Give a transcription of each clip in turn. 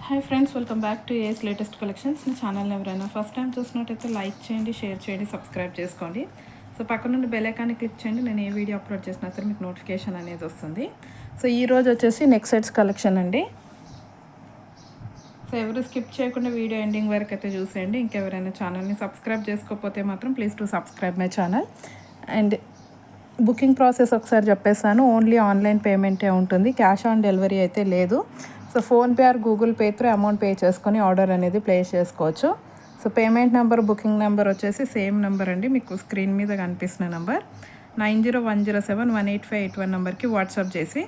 Hi friends, welcome back to AS latest collections. నా ఛానల్ని ఎవరైనా ఫస్ట్ టైం చూసినట్టయితే లైక్ చేయండి, షేర్ చేయండి, సబ్స్క్రైబ్ చేసుకోండి. సో పక్కన నుండి బెల్ ఐకాన్ని క్లిక్ చేయండి. నేను ఏ వీడియో అప్లోడ్ చేసినా సరే మీకు నోటిఫికేషన్ అనేది వస్తుంది. సో ఈరోజు వచ్చేసి నెక్ సెట్స్ కలెక్షన్ అండి. సో ఎవరు స్కిప్ చేయకుండా వీడియో ఎండింగ్ వరకు అయితే చూసేయండి. ఇంకెవరైనా ఛానల్ని సబ్స్క్రైబ్ చేసుకోకపోతే మాత్రం please to subscribe my channel. And booking process ఒకసారి చెప్పేస్తాను. ఓన్లీ ఆన్లైన్ పేమెంటే ఉంటుంది, క్యాష్ ఆన్ డెలివరీ అయితే లేదు. So PhonePe are Google pay through amount pay చేసుకొని ఆర్డర్ అనేది ప్లేస్ చేసుకోవచ్చు. So payment number, booking number వచ్చేసి సేమ్ నెంబర్ అండి, మీకు స్క్రీన్ మీద కనిపిస్తున్న నెంబర్ 9010718581 నెంబర్కి వాట్సాప్ చేసి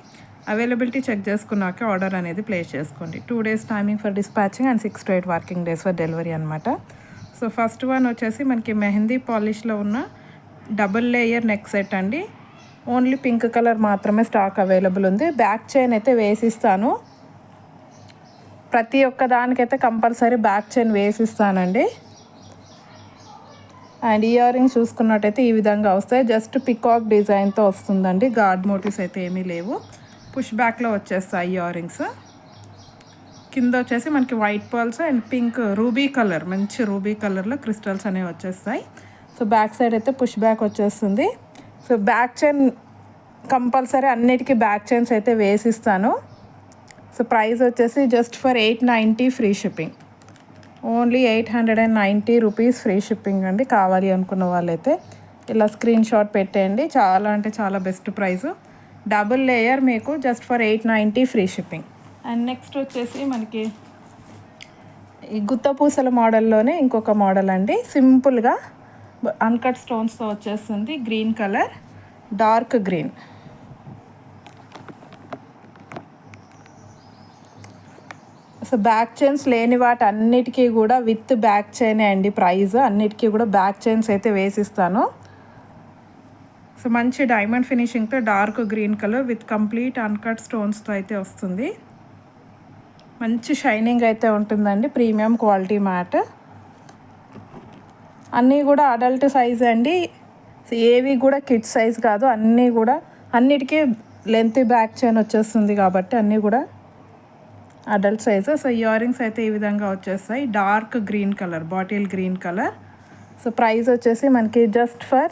అవైలబిలిటీ చెక్ చేసుకున్నాక ఆర్డర్ అనేది ప్లేస్ చేసుకోండి. 2 days timing for dispatching and 6 to 8 working days for delivery అనమాట. సో ఫస్ట్ వన్ వచ్చేసి మనకి మెహందీ పాలిష్లో ఉన్న డబుల్ లేయర్ నెక్ సెట్ అండి. ఓన్లీ పింక్ కలర్ మాత్రమే స్టాక్ అవైలబుల్ ఉంది. బ్యాక్ చైన్ అయితే వేసిస్తాను, ప్రతి ఒక్క దానికైతే కంపల్సరీ బ్యాక్ చైన్ వేసిస్తానండి. అండ్ ఇయర్ రింగ్స్ చూసుకున్నట్టయితే ఈ విధంగా వస్తాయి. జస్ట్ పికాక్ డిజైన్తో వస్తుందండి, గార్డ్ మోటివ్స్ అయితే ఏమీ లేవు. పుష్ బ్యాక్లో వచ్చేస్తాయి ఇయర్ రింగ్స్. కింద వచ్చేసి మనకి white pearls and pink ruby colour, మంచి రూబీ కలర్లో క్రిస్టల్స్ అనేవి వచ్చేస్తాయి. సో బ్యాక్ సైడ్ అయితే పుష్ బ్యాక్ వచ్చేస్తుంది. సో బ్యాక్ చైన్ కంపల్సరీ అన్నిటికీ బ్యాక్ చైన్స్ అయితే వేసిస్తాను. సో ప్రైస్ వచ్చేసి just for 890 free shipping. Only 890 rupees free shipping అండి. కావాలి అనుకున్న వాళ్ళైతే ఇలా స్క్రీన్ షాట్ పెట్టేయండి. చాలా అంటే చాలా బెస్ట్ ప్రైస్. డబుల్ లేయర్ మీకు just for 890 free shipping. And next వచ్చేసి మనకి ఈ గుత్తపూసల మోడల్లోనే ఇంకొక మోడల్ అండి. సింపుల్గా అన్కట్ స్టోన్స్తో వచ్చేస్తుంది. Green colour, dark green. So back chains లేని వాటి అన్నిటికీ కూడా విత్ బ్యాక్ చైనే అండి ప్రైస్. అన్నిటికీ కూడా బ్యాక్ చైన్స్ అయితే వేసిస్తాను. సో మంచి డైమండ్ ఫినిషింగ్తో dark green colour with complete uncut స్టోన్స్తో అయితే వస్తుంది. మంచి షైనింగ్ అయితే ఉంటుందండి, ప్రీమియం క్వాలిటీ మ్యాట్. అన్నీ కూడా అడల్ట్ సైజ్ అండి, ఏవి కూడా కిడ్స్ సైజ్ కాదు. అన్నీ కూడా అన్నిటికీ లెంత్ బ్యాక్ చైన్ వచ్చేస్తుంది కాబట్టి అన్నీ కూడా adult size. So ear rings అయితే ఈ విధంగా వచ్చేస్తాయి, dark green colour, bottle green colour. So price వచ్చేసి మనకి జస్ట్ ఫర్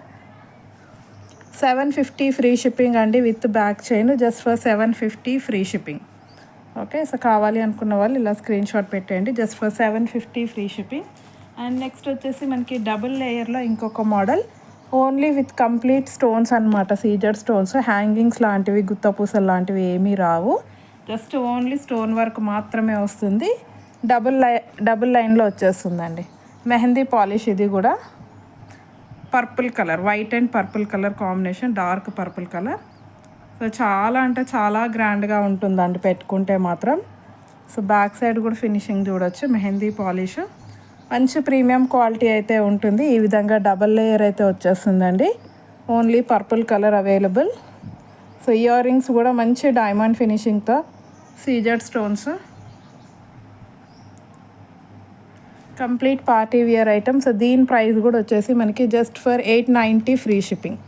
750 ఫ్రీ షిప్పింగ్ అండి, with back chain just for 750 free shipping. Okay, so కావాలి అనుకున్న వాళ్ళు ఇలా స్క్రీన్ షాట్ పెట్టేయండి, just for 750 free shipping. And next వచ్చేసి మనకి డబుల్ లేయర్లో ఇంకొక model, only with complete stones అనమాట, సీజర్ స్టోన్స్. హ్యాంగింగ్స్ లాంటివి, గుత్తపూసలు లాంటివి ఏమీ రావు, జస్ట్ ఓన్లీ స్టోన్ వర్క్ మాత్రమే వస్తుంది. డబుల్ లైన్లో వచ్చేస్తుందండి. మెహందీ పాలిష్, ఇది కూడా purple colour, white and purple colour combination, dark purple colour. So చాలా అంటే చాలా గ్రాండ్గా ఉంటుందండి పెట్టుకుంటే మాత్రం. సో బ్యాక్ సైడ్ కూడా ఫినిషింగ్ చూడొచ్చు, మెహందీ పాలిష్ మంచి ప్రీమియం క్వాలిటీ అయితే ఉంటుంది. ఈ విధంగా డబల్ లేయర్ అయితే వచ్చేస్తుందండి. Only purple colour available. So ear rings కూడా మంచి డైమండ్ ఫినిషింగ్తో, CZ stones, complete party wear item. So దీని ప్రైస్ కూడా వచ్చేసి మనకి just for 890 free shipping.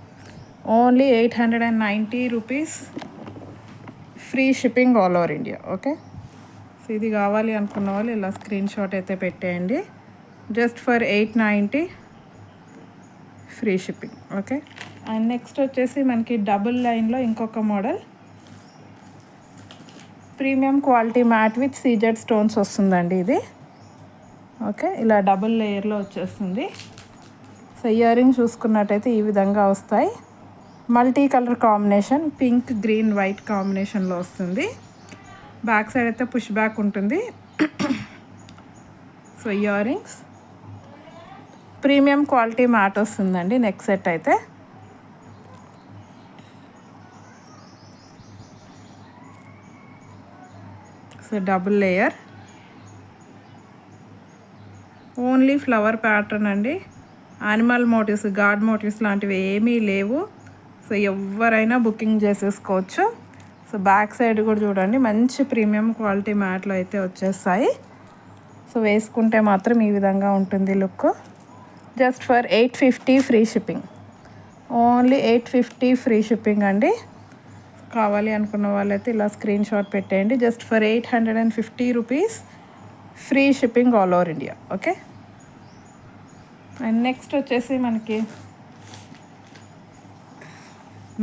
Only 890 rupees free shipping all over India. Okay, so ఇది కావాలి అనుకున్న వాళ్ళు ఇలా స్క్రీన్ షాట్ అయితే పెట్టేయండి, just for 890 free shipping. Okay, and next వచ్చేసి మనకి డబుల్ లైన్లో ఇంకొక model, premium quality matte with CZ stones వస్తుందండి ఇది. ఓకే, ఇలా డబుల్ లేయర్లో వచ్చేస్తుంది. సో ఇయర్ రింగ్ చూసుకున్నట్టయితే ఈ విధంగా వస్తాయి, multi colour combination, pink green white కాంబినేషన్లో వస్తుంది. బ్యాక్ సైడ్ అయితే పుష్ బ్యాక్ ఉంటుంది. So ear rings premium quality mat వస్తుందండి నెక్ సెట్ అయితే. So double layer, only flower pattern అండి. యానిమల్ మోటివ్స్, గార్డ్ మోటివ్స్ లాంటివి ఏమీ లేవు. సో ఎవరైనా బుకింగ్ చేసేసుకోవచ్చు. సో బ్యాక్ సైడ్ కూడా చూడండి, మంచి ప్రీమియం క్వాలిటీ మ్యాట్లో అయితే వచ్చేస్తాయి. సో వేసుకుంటే మాత్రం ఈ విధంగా ఉంటుంది look. Just for 850 free shipping. Only 850 free shipping అండి. కావాలి అనుకున్న వాళ్ళైతే ఇలా స్క్రీన్ షాట్ పెట్టేయండి. Just for 850 rupees free shipping all over India. Okay. And next వచ్చేసి మనకి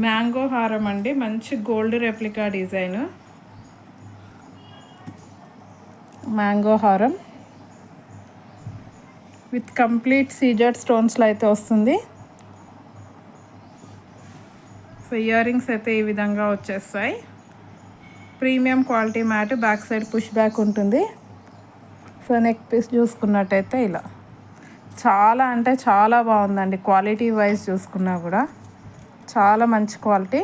మ్యాంగో హారం అండి, మంచి గోల్డ్ రెప్లికా డిజైన్. మ్యాంగో హారం విత్ కంప్లీట్ సీజెడ్ స్టోన్స్లో అయితే వస్తుంది. సో ఇయర్ రింగ్స్ అయితే ఈ విధంగా వచ్చేస్తాయి. Premium quality matte, back side push back ఉంటుంది. సో నెక్ పీస్ చూసుకున్నట్టయితే ఇలా చాలా అంటే చాలా బాగుందండి. క్వాలిటీ వైజ్ చూసుకున్నా కూడా చాలా మంచి క్వాలిటీ.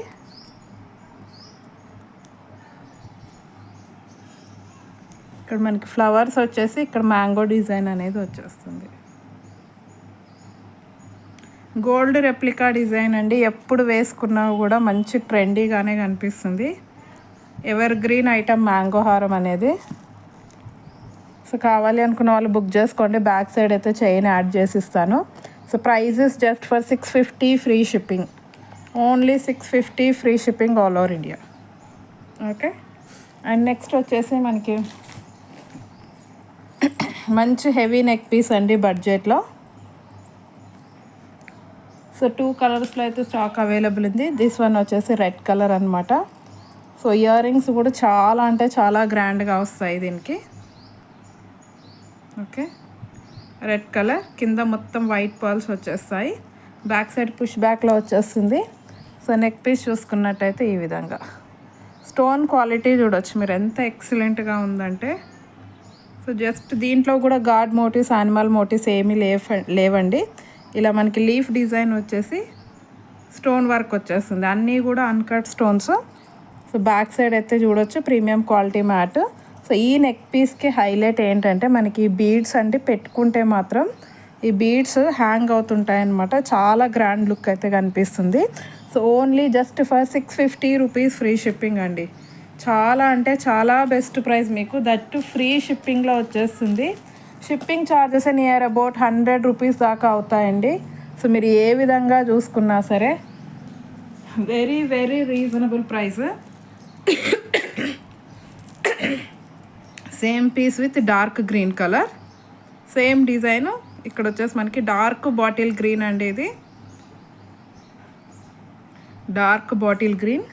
ఇక్కడ మనకి ఫ్లవర్స్ వచ్చేసి ఇక్కడ మ్యాంగో డిజైన్ అనేది వచ్చేస్తుంది. గోల్డ్ రెప్లికా డిజైన్ అండి, ఎప్పుడు వేసుకున్నా కూడా మంచి ట్రెండీగానే కనిపిస్తుంది. ఎవర్ గ్రీన్ ఐటమ్ మ్యాంగో హారం అనేది. సో కావాలి అనుకున్న వాళ్ళు బుక్ చేసుకోండి. బ్యాక్ సైడ్ అయితే చైన్ యాడ్ చేసి ఇస్తాను. So prices just for 650 free shipping. Only 650 free shipping all over India. Okay. And next వచ్చేసి మనకి మంచి హెవీ నెక్ పీస్ అండి బడ్జెట్లో. సో 2 కలర్స్లో అయితే స్టాక్ అవైలబుల్ ఉంది. దిస్ వన్ వచ్చేసి రెడ్ కలర్ అనమాట. సో ఇయర్ రింగ్స్ కూడా చాలా అంటే చాలా గ్రాండ్గా వస్తాయి దీనికి. ఓకే. రెడ్ కలర్ కింద మొత్తం వైట్ పర్ల్స్ వచ్చేస్తాయి. బ్యాక్ సైడ్ పుష్ బ్యాక్లో వచ్చేస్తుంది. సో నెక్ పీస్ చూసుకున్నట్టయితే ఈ విధంగా స్టోన్ క్వాలిటీ చూడొచ్చు మీరు ఎంత ఎక్సలెంట్గా ఉందంటే. సో జస్ట్ దీంట్లో కూడా గాడ్ మోటివ్స్, యానిమల్ మోటివ్స్ ఏమీ లేవండి. ఇలా మనకి లీఫ్ డిజైన్ వచ్చేసి స్టోన్ వర్క్ వచ్చేస్తుంది. అన్నీ కూడా uncut stones. So back side అయితే చూడొచ్చు ప్రీమియం క్వాలిటీ మ్యాట్. సో ఈ నెక్ పీస్కి హైలైట్ ఏంటంటే మనకి బీడ్స్ అంటే పెట్టుకుంటే మాత్రం ఈ బీడ్స్ హ్యాంగ్ అవుతుంటాయి అన్నమాట. చాలా గ్రాండ్ లుక్ అయితే కనిపిస్తుంది. So only just for 650 rupees free shipping అండి. చాలా అంటే చాలా బెస్ట్ ప్రైస్ మీకు, దట్టు ఫ్రీ షిప్పింగ్లో వచ్చేస్తుంది. Shipping charges near about 100 rupees దాకా అవుతాయండి. సో మీరు ఏ విధంగా చూసుకున్నా సరే very very reasonable price. Same piece with dark green colour, same design. ఇక్కడ వచ్చేసి మనకి డార్క్ బాటిల్ గ్రీన్ అండి, ఇది dark bottle green.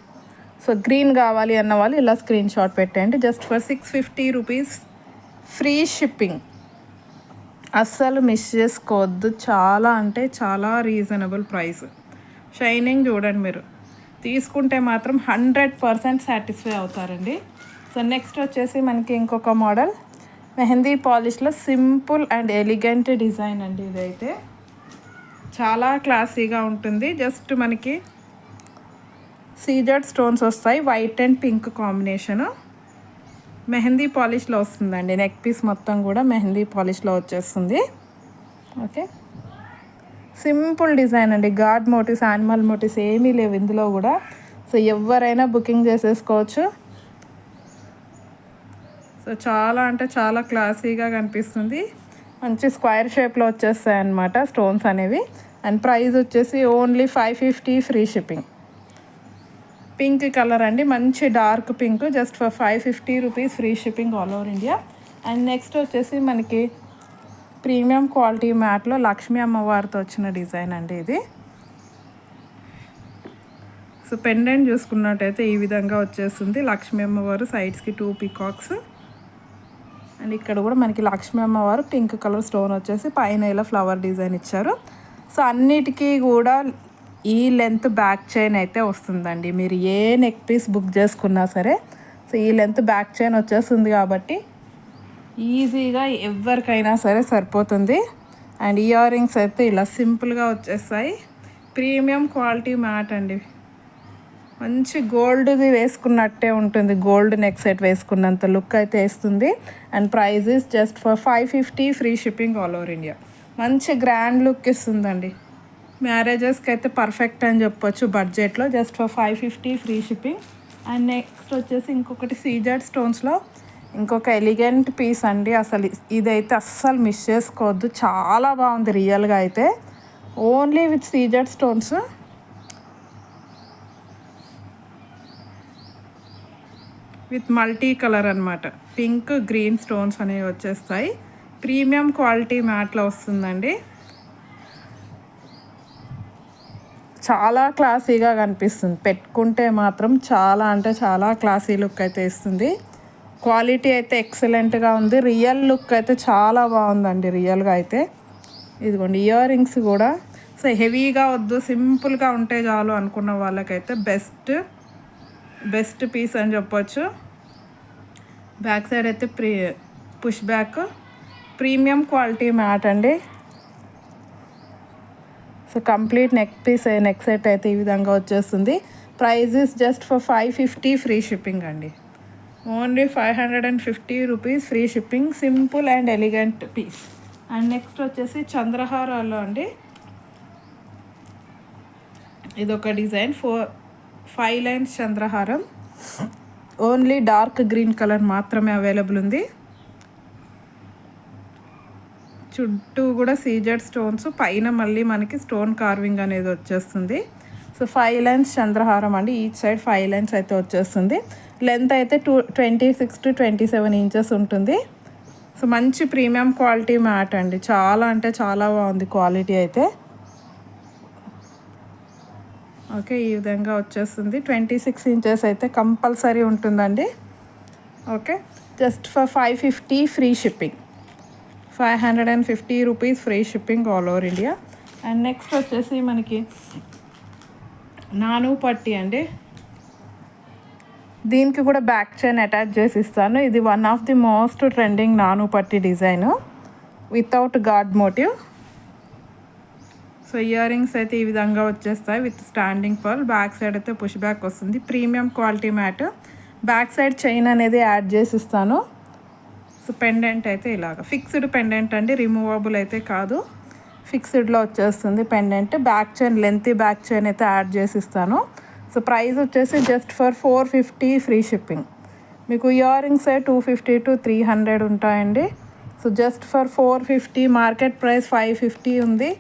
So green కావాలి అన్న వాళ్ళు ఇలా స్క్రీన్ షాట్ పెట్టండి. Just for 650 rupees free shipping. అస్సలు మిస్ చేసుకోవద్దు. చాలా అంటే చాలా రీజనబుల్ ప్రైస్. షైనింగ్ చూడండి, మీరు తీసుకుంటే మాత్రం 100% సాటిస్ఫై అవుతారండి. సో నెక్స్ట్ వచ్చేసి మనకి ఇంకొక మోడల్ మెహందీ పాలిష్లో సింపుల్ అండ్ ఎలిగెంట్ డిజైన్ అండి. ఇదైతే చాలా క్లాసీగా ఉంటుంది. జస్ట్ మనకి సీజెడ్ స్టోన్స్ వస్తాయి, white and pink combination. Mehndi పాలిష్లో వస్తుందండి. నెక్ పీస్ మొత్తం కూడా మెహందీ పాలిష్లో వచ్చేస్తుంది. ఓకే. సింపుల్ డిజైన్ అండి. గాడ్ మోటివ్స్, యానిమల్ మోటివ్స్ ఏమీ లేవు ఇందులో కూడా. సో ఎవరైనా బుకింగ్ చేసేసుకోవచ్చు. సో చాలా అంటే చాలా క్లాసీగా కనిపిస్తుంది. మంచి స్క్వేర్ షేప్లో వచ్చేస్తాయి అన్నమాట స్టోన్స్ అనేవి. అండ్ ప్రైస్ వచ్చేసి only 550 free shipping. Pink colour అండి, మంచి dark pink. Just for 550 rupees free shipping all over India. And next వచ్చేసి మనకి ప్రీమియం క్వాలిటీ మ్యాట్లో లక్ష్మీ అమ్మవారితో వచ్చిన డిజైన్ అండి ఇది. సో పెండెంట్ చూసుకున్నట్టయితే ఈ విధంగా వచ్చేస్తుంది. లక్ష్మీ అమ్మవారు సైడ్స్కి 2 పీకాక్స్. అండ్ ఇక్కడ కూడా మనకి లక్ష్మీ అమ్మవారు పింక్ కలర్ స్టోన్ వచ్చేసి పైన ఇలా ఫ్లవర్ డిజైన్ ఇచ్చారు. సో అన్నిటికీ కూడా ఈ లెంత్ బ్యాక్ చైన్ అయితే వస్తుందండి. మీరు ఏ నెక్ పీస్ బుక్ చేసుకున్నా సరే సో ఈ లెంత్ బ్యాక్ చైన్ వచ్చేస్తుంది కాబట్టి ఈజీగా ఎవరికైనా సరే సరిపోతుంది. అండ్ ఇయర్ రింగ్స్ అయితే ఇలా సింపుల్గా వచ్చేస్తాయి. ప్రీమియం క్వాలిటీ మ్యాట్ అండి, మంచి గోల్డ్ది వేసుకున్నట్టే ఉంటుంది. గోల్డ్ నెక్ సెట్ వేసుకున్నంత లుక్ అయితే వేస్తుంది. And price is just for 550 free shipping all over India. మంచి గ్రాండ్ లుక్ ఇస్తుందండి. మ్యారేజెస్కి అయితే పర్ఫెక్ట్ అని చెప్పొచ్చు బడ్జెట్లో. Just for 550 free shipping. And next వచ్చేసి ఇంకొకటి సీజెడ్ స్టోన్స్లో ఇంకొక ఎలిగెంట్ పీస్ అండి. అసలు ఇదైతే అస్సలు మిస్ చేసుకోవద్దు. చాలా బాగుంది రియల్గా అయితే. Only with CZ stones. With multi colour అనమాట. పింక్ గ్రీన్ స్టోన్స్ అనేవి వచ్చేస్తాయి. ప్రీమియం క్వాలిటీ మ్యాట్లో వస్తుందండి. చాలా క్లాసీగా కనిపిస్తుంది, పెట్టుకుంటే మాత్రం చాలా అంటే చాలా క్లాసీ లుక్ అయితే ఇస్తుంది. క్వాలిటీ అయితే ఎక్సలెంట్గా ఉంది. రియల్ లుక్ అయితే చాలా బాగుందండి రియల్గా అయితే. ఇదిగోండి ఇయర్ రింగ్స్ కూడా. సో హెవీగా వద్దు, సింపుల్గా ఉంటే చాలు అనుకున్న వాళ్ళకైతే బెస్ట్ పీస్ అని చెప్పొచ్చు. బ్యాక్ సైడ్ అయితే push back premium quality matte అండి. సో కంప్లీట్ నెక్ సెట్ అయితే ఈ విధంగా వచ్చేస్తుంది. Price is just for 550 free shipping అండి. Only 550 rupees free shipping. Simple and elegant piece. And next వచ్చేసి చంద్రహారాల్లో అండి. ఇదొక డిజైన్ 5 లైన్స్ చంద్రహారం. ఓన్లీ డార్క్ గ్రీన్ కలర్ మాత్రమే అవైలబుల్ ఉంది. చుట్టూ కూడా సీజెడ్ స్టోన్స్, పైన మళ్ళీ మనకి స్టోన్ కార్వింగ్ అనేది వచ్చేస్తుంది. సో 5 లైన్స్ చంద్రహారం అండి. ఈచ్ సైడ్ 5 లైన్స్ అయితే వచ్చేస్తుంది. లెంత్ అయితే 26 to 27 ఇంచెస్ ఉంటుంది. సో మంచి ప్రీమియం క్వాలిటీ మ్యాట్ అండి. చాలా అంటే చాలా బాగుంది క్వాలిటీ అయితే. ఓకే, ఈ విధంగా వచ్చేస్తుంది. 26 ఇంచెస్ అయితే కంపల్సరీ ఉంటుందండి. Okay, just for 550 free shipping. 550 rupees free shipping all over India. And next వచ్చేసి మనకి నాను పట్టి అండి. దీనికి కూడా బ్యాక్ చైన్ అటాచ్ చేసి ఇస్తాను. ఇది one of the most trending నాను పట్టి design without god motive. So ear rings అయితే ఈ విధంగా వచ్చేస్తాయి with standing pearl. Back side అయితే పుష్ బ్యాక్ వస్తుంది. Premium quality matte. Back side chain అనేది యాడ్ చేసి ఇస్తాను. సో పెండెంట్ అయితే ఇలాగ ఫిక్స్డ్ పెండెంట్ అండి, రిమూవబుల్ అయితే కాదు. ఫిక్స్డ్లో వచ్చేస్తుంది pendant. Back chain lengthy back chain అయితే యాడ్ చేసి ఇస్తాను. సో ప్రైస్ వచ్చేసి జస్ట్ ఫర్ 450 ఫ్రీ షిప్పింగ్. మీకు ఇయర్ రింగ్స్ 250 to 300 ఉంటాయండి. So just for 450. Market price 550 ఉంది.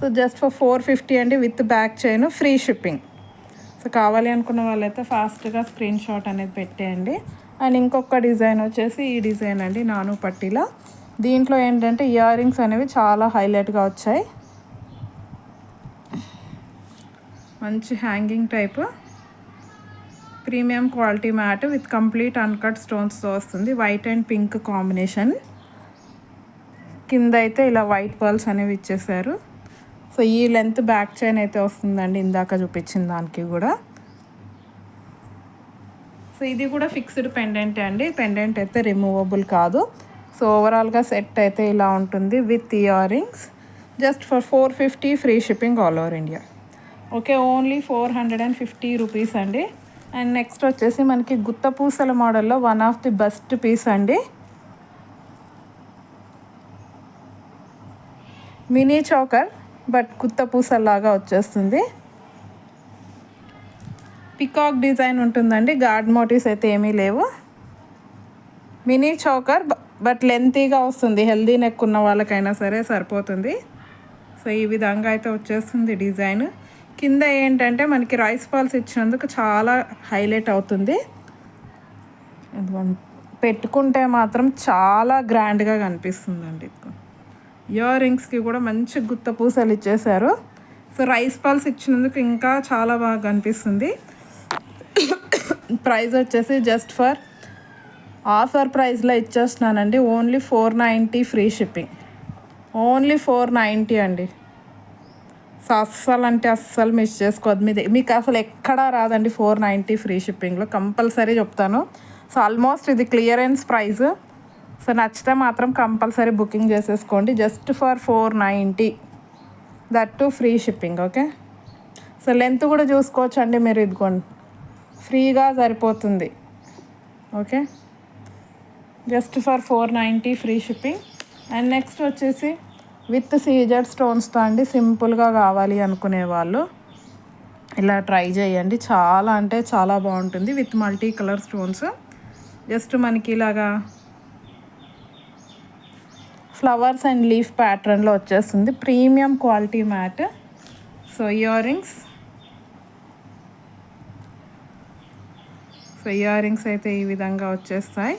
సో జస్ట్ ఫర్ 450 అండి with back chain free shipping. So కావాలి అనుకున్న వాళ్ళైతే ఫాస్ట్గా స్క్రీన్ షాట్ అనేది పెట్టేయండి. అండ్ ఇంకొక డిజైన్ వచ్చేసి ఈ డిజైన్ అండి, నాను పట్టీలో. దీంట్లో ఏంటంటే ఇయర్ రింగ్స్ అనేవి చాలా హైలైట్గా వచ్చాయి. మంచి hanging type premium quality matte with complete uncut స్టోన్స్తో వస్తుంది. White and pink combination. కింద అయితే ఇలా వైట్ పర్ల్స్ అనేవి ఇచ్చేసారు. సో ఈ లెంత్ బ్యాక్ చైన్ అయితే వస్తుందండి, ఇందాక చూపించిన దానికి కూడా. సో ఇది కూడా ఫిక్స్డ్ పెండెంట్ అండి. పెండెంట్ అయితే రిమూవబుల్ కాదు. సో ఓవరాల్గా సెట్ అయితే ఇలా ఉంటుంది with earrings. Just for 450 free shipping all over India. Okay, only 450 rupees అండి. అండ్ నెక్స్ట్ వచ్చేసి మనకి గుత్త పూసల మోడల్లో one of the best piece అండి. మినీ చౌకర్ బట్ గుత్త పూసల్లాగా వచ్చేస్తుంది. పికాక్ డిజైన్ ఉంటుందండి. గార్డ్ మోటివ్స్ అయితే ఏమీ లేవు. మినీ చౌకర్ బట్ లెంతీగా వస్తుంది. హెల్దీ నెక్ ఉన్న వాళ్ళకైనా సరే సరిపోతుంది. సో ఈ విధంగా అయితే వచ్చేస్తుంది డిజైన్. కింద ఏంటంటే మనకి రైస్ బాల్స్ ఇచ్చినందుకు చాలా హైలైట్ అవుతుంది. పెట్టుకుంటే మాత్రం చాలా గ్రాండ్గా కనిపిస్తుందండి. ఇయర్ రింగ్స్కి కూడా మంచి గుత్త పూసలు ఇచ్చేసారు. సో రైస్ బాల్స్ ఇచ్చినందుకు ఇంకా చాలా బాగా కనిపిస్తుంది. ప్రైస్ వచ్చేసి జస్ట్ ఫర్ ఆఫర్ ప్రైస్లో ఇచ్చేస్తున్నానండి. Only 490 free shipping. ఓన్లీ 490 అండి. సో అస్సలు అంటే అస్సలు మిస్ చేసుకోవద్దు. మీకు అసలు ఎక్కడా రాదండి 490 ఫ్రీ షిప్పింగ్లో, కంపల్సరీ చెప్తాను. సో ఆల్మోస్ట్ ఇది క్లియరెన్స్ ప్రైస్. సో నచ్చితే మాత్రం కంపల్సరీ బుకింగ్ చేసేసుకోండి. Just for 490, that to free shipping. Okay, so length కూడా చూసుకోవచ్చు అండి మీరు. ఇదిగోండి ఫ్రీగా సరిపోతుంది. Okay, just for 490 free shipping. And next వచ్చేసి విత్ సీజెడ్ స్టోన్స్తో అండి. సింపుల్గా కావాలి అనుకునే వాళ్ళు ఇలా ట్రై చేయండి. చాలా అంటే చాలా బాగుంటుంది with multi colour stones. Just మనకి ఇలాగా ఫ్లవర్స్ అండ్ లీఫ్ ప్యాటర్న్లో వచ్చేస్తుంది. Premium quality mat. So year rings. So ear rings అయితే ఈ విధంగా వచ్చేస్తాయి.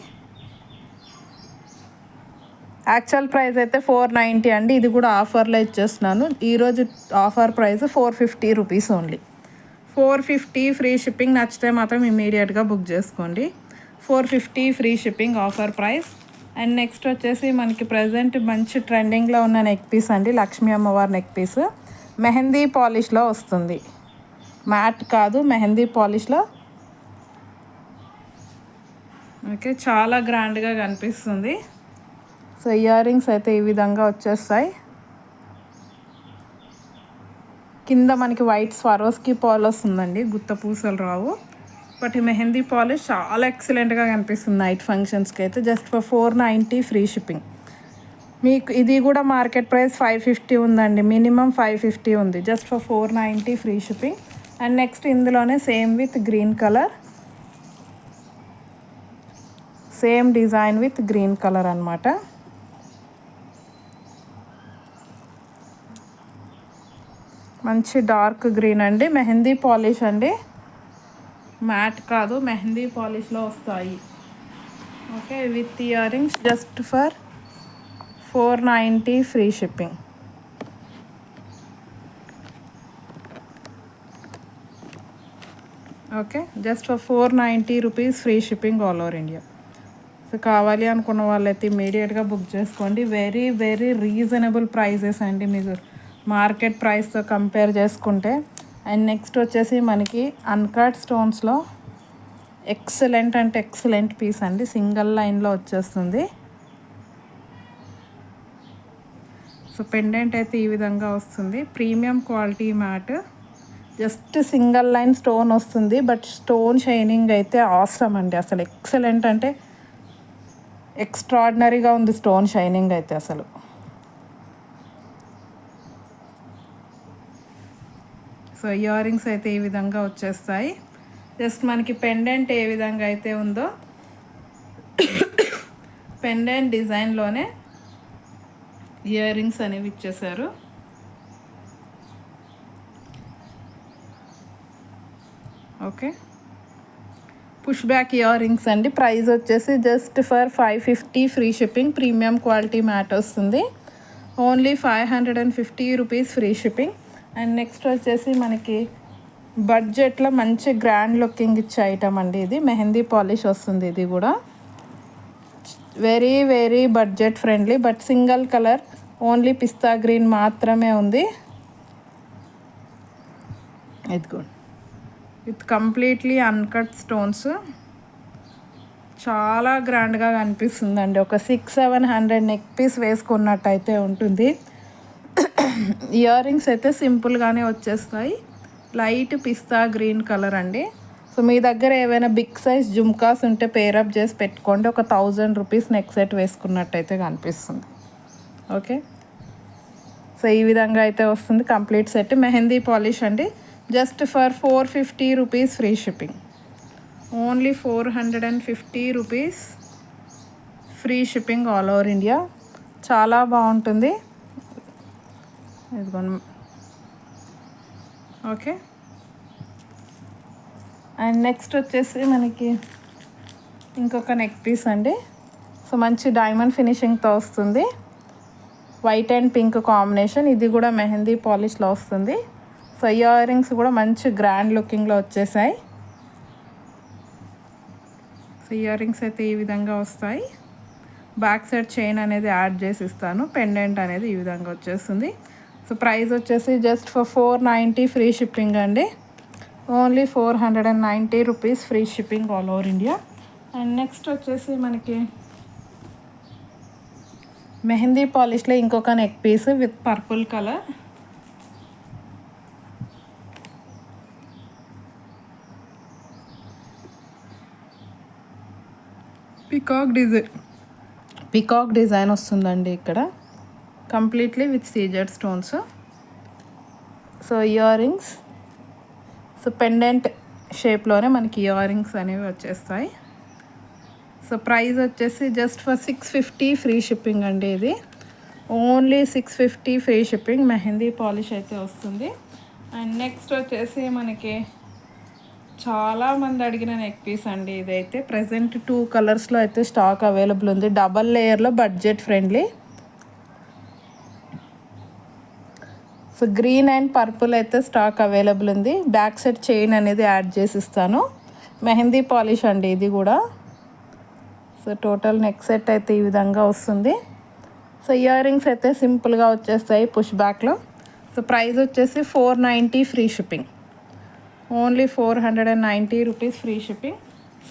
యాక్చువల్ ప్రైస్ అయితే 490 అండి. ఇది కూడా ఆఫర్లో ఇచ్చేస్తున్నాను. ఈరోజు offer price 450 rupees only. 450 free shipping. నచ్చితే మాత్రం ఇమీడియట్గా బుక్ చేసుకోండి. 450 free shipping offer price. And next వచ్చేసి మనకి ప్రజెంట్ మంచి ట్రెండింగ్లో ఉన్న నెక్ పీస్ అండి. లక్ష్మీ అమ్మవారి నెక్ పీస్ మెహందీ పాలిష్లో వస్తుంది. మ్యాట్ కాదు, మెహందీ పాలిష్లో. ఓకే, చాలా గ్రాండ్గా కనిపిస్తుంది. సో ఇయర్ రింగ్స్ అయితే ఈ విధంగా వచ్చేస్తాయి. కింద మనకి వైట్ స్వరోస్కి పాల్ వస్తుందండి, గుత్త పూసలు రావు. బట్ ఈ మెహందీ పాలిష్ చాలా ఎక్సలెంట్గా కనిపిస్తుంది నైట్ ఫంక్షన్స్కి అయితే. Just for 490 free shipping. మీకు ఇది కూడా మార్కెట్ ప్రైస్ 550 ఉందండి, మినిమం 550 ఉంది. Just for 490 free shipping. And next ఇందులోనే same with green colour, same design with green colour అనమాట. మంచి డార్క్ గ్రీన్ అండి, మెహందీ పాలిష్ అండి, మ్యాట్ కాదు, మెహందీ పాలిష్లో వస్తాయి. Okay, with earrings just for 490 free shipping. Okay, just for 490 rupees free shipping all over India. So కావాలి అనుకున్న వాళ్ళైతే ఇమీడియట్గా బుక్ చేసుకోండి. వెరీ వెరీ రీజనబుల్ ప్రైజెస్ అండి, మీకు మార్కెట్ ప్రైస్తో కంపేర్ చేసుకుంటే. అండ్ నెక్స్ట్ వచ్చేసి మనకి అన్కట్ స్టోన్స్లో ఎక్సలెంట్ అంటే ఎక్సలెంట్ పీస్ అండి, సింగిల్ లైన్లో వచ్చేస్తుంది. సో పెండెంట్ అయితే ఈ విధంగా వస్తుంది, premium quality mat. Just single line stone వస్తుంది, బట్ స్టోన్ షైనింగ్ అయితే ఆసమ్ అండి. అసలు ఎక్సలెంట్ అంటే ఎక్స్ట్రాడినరీగా ఉంది స్టోన్ షైనింగ్ అయితే అసలు. సో ఇయర్ రింగ్స్ అయితే ఈ విధంగా వచ్చేస్తాయి. జస్ట్ మనకి పెండెంట్ ఏ విధంగా అయితే ఉందో పెండెంట్ డిజైన్లోనే ఇయర్ రింగ్స్ అనేవి ఇచ్చేసారు. Okay, push back ear rings అండి. ప్రైస్ వచ్చేసి just for 550 free shipping. Premium quality matte వస్తుంది. Only 550 rupees free shipping. And next వచ్చేసి మనకి బడ్జెట్లో మంచి గ్రాండ్ లుకింగ్ ఇచ్చే ఐటమ్ అండి. ఇది మెహందీ పాలిష్ వస్తుంది. ఇది కూడా very very budget friendly, but single colour only pista green మాత్రమే ఉంది. ఇదిగోండి, విత్ కంప్లీట్లీ అన్కట్ స్టోన్స్. చాలా గ్రాండ్గా కనిపిస్తుందండి. ఒక 600-700 నెక్ పీస్ వేసుకున్నట్టయితే ఉంటుంది. ఇయర్ రింగ్స్ అయితే సింపుల్గానే వచ్చేస్తాయి. లైట్ పిస్తా గ్రీన్ కలర్ అండి. సో మీ దగ్గర ఏవైనా బిగ్ సైజ్ జుమ్కాస్ ఉంటే పేరప్ చేసి పెట్టుకోండి. ఒక 1000 రూపీస్ నెక్ సెట్ వేసుకున్నట్టయితే కనిపిస్తుంది. ఓకే, సో ఈ విధంగా అయితే వస్తుంది కంప్లీట్ సెట్. మెహందీ పాలిష్ అండి. Just for 450 rupees free shipping. Only 450 rupees free shipping all over India. చాలా బాగుంటుంది. ఇదిగోండి. ఓకే, అండ్ నెక్స్ట్ వచ్చేసి మనకి ఇంకొక నెక్ పీస్ అండి. సో మంచి డైమండ్ ఫినిషింగ్తో వస్తుంది, వైట్ అండ్ పింక్ కాంబినేషన్. ఇది కూడా మెహందీ పాలిష్లో వస్తుంది. సో ఇయర్ రింగ్స్ కూడా మంచి గ్రాండ్ లుకింగ్లో వచ్చేసాయి. సో ఇయర్ రింగ్స్ అయితే ఈ విధంగా వస్తాయి. బ్యాక్ సైడ్ చైన్ అనేది యాడ్ చేసి ఇస్తాను. పెండెంట్ అనేది ఈ విధంగా వచ్చేస్తుంది. సో ప్రైస్ వచ్చేసి జస్ట్ ఫర్ 490 ఫ్రీ షిప్పింగ్ అండి. Only 490 rupees free shipping all over India. And next వచ్చేసి మనకి మెహందీ పాలిష్లో ఇంకొక neck piece with purple colour. Peacock design వస్తుందండి ఇక్కడ, completely with CZ stones. So year rings, so pendant షేప్లోనే మనకి ఇయర్ రింగ్స్ అనేవి వచ్చేస్తాయి. సో ప్రైస్ వచ్చేసి జస్ట్ ఫర్ 650 ఫ్రీ షిప్పింగ్ అండి. ఇది only 650 free shipping. Mehndi polish అయితే వస్తుంది. అండ్ నెక్స్ట్ వచ్చేసి మనకి చాలామంది అడిగిన నెక్ పీస్ అండి ఇదైతే. ప్రజెంట్ 2 కలర్స్లో అయితే స్టాక్ అవైలబుల్ ఉంది. డబల్ లేయర్లో budget friendly. So green and purple అయితే స్టాక్ అవైలబుల్ ఉంది. బ్యాక్ సైడ్ చైన్ అనేది యాడ్ చేసి ఇస్తాను. మెహందీ పాలిష్ అండి ఇది కూడా. సో టోటల్ నెక్ సెట్ అయితే ఈ విధంగా వస్తుంది. సో ఇయర్ రింగ్స్ అయితే సింపుల్గా వచ్చేస్తాయి పుష్ బ్యాక్లో. సో ప్రైస్ వచ్చేసి 490 free shipping. Only 490 rupees free shipping.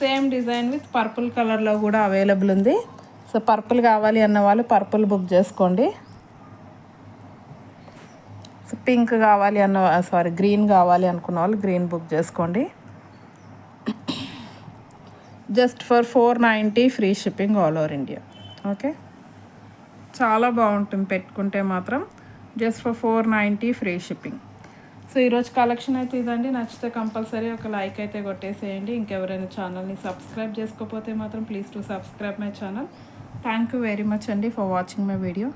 Same design with purple కలర్లో కూడా అవైలబుల్ ఉంది. సో పర్పుల్ కావాలి అన్న వాళ్ళు పర్పుల్ బుక్ చేసుకోండి. సో పింక్ కావాలి గ్రీన్ కావాలి అనుకున్న వాళ్ళు గ్రీన్ బుక్ చేసుకోండి. Just for 490 free shipping all over India. Okay, చాలా బాగుంటుంది పెట్టుకుంటే మాత్రం. Just for 490 free shipping. So ఈరోజు కలెక్షన్ అయితే ఇదండి. నచ్చితే కంపల్సరీ ఒక లైక్ అయితే కొట్టేసేయండి. ఇంకెవరైనా ఛానల్ని సబ్స్క్రైబ్ చేసుకోకపోతే మాత్రం please to subscribe my channel. Thank you very much అండి ఫర్ వాచింగ్ మై వీడియో.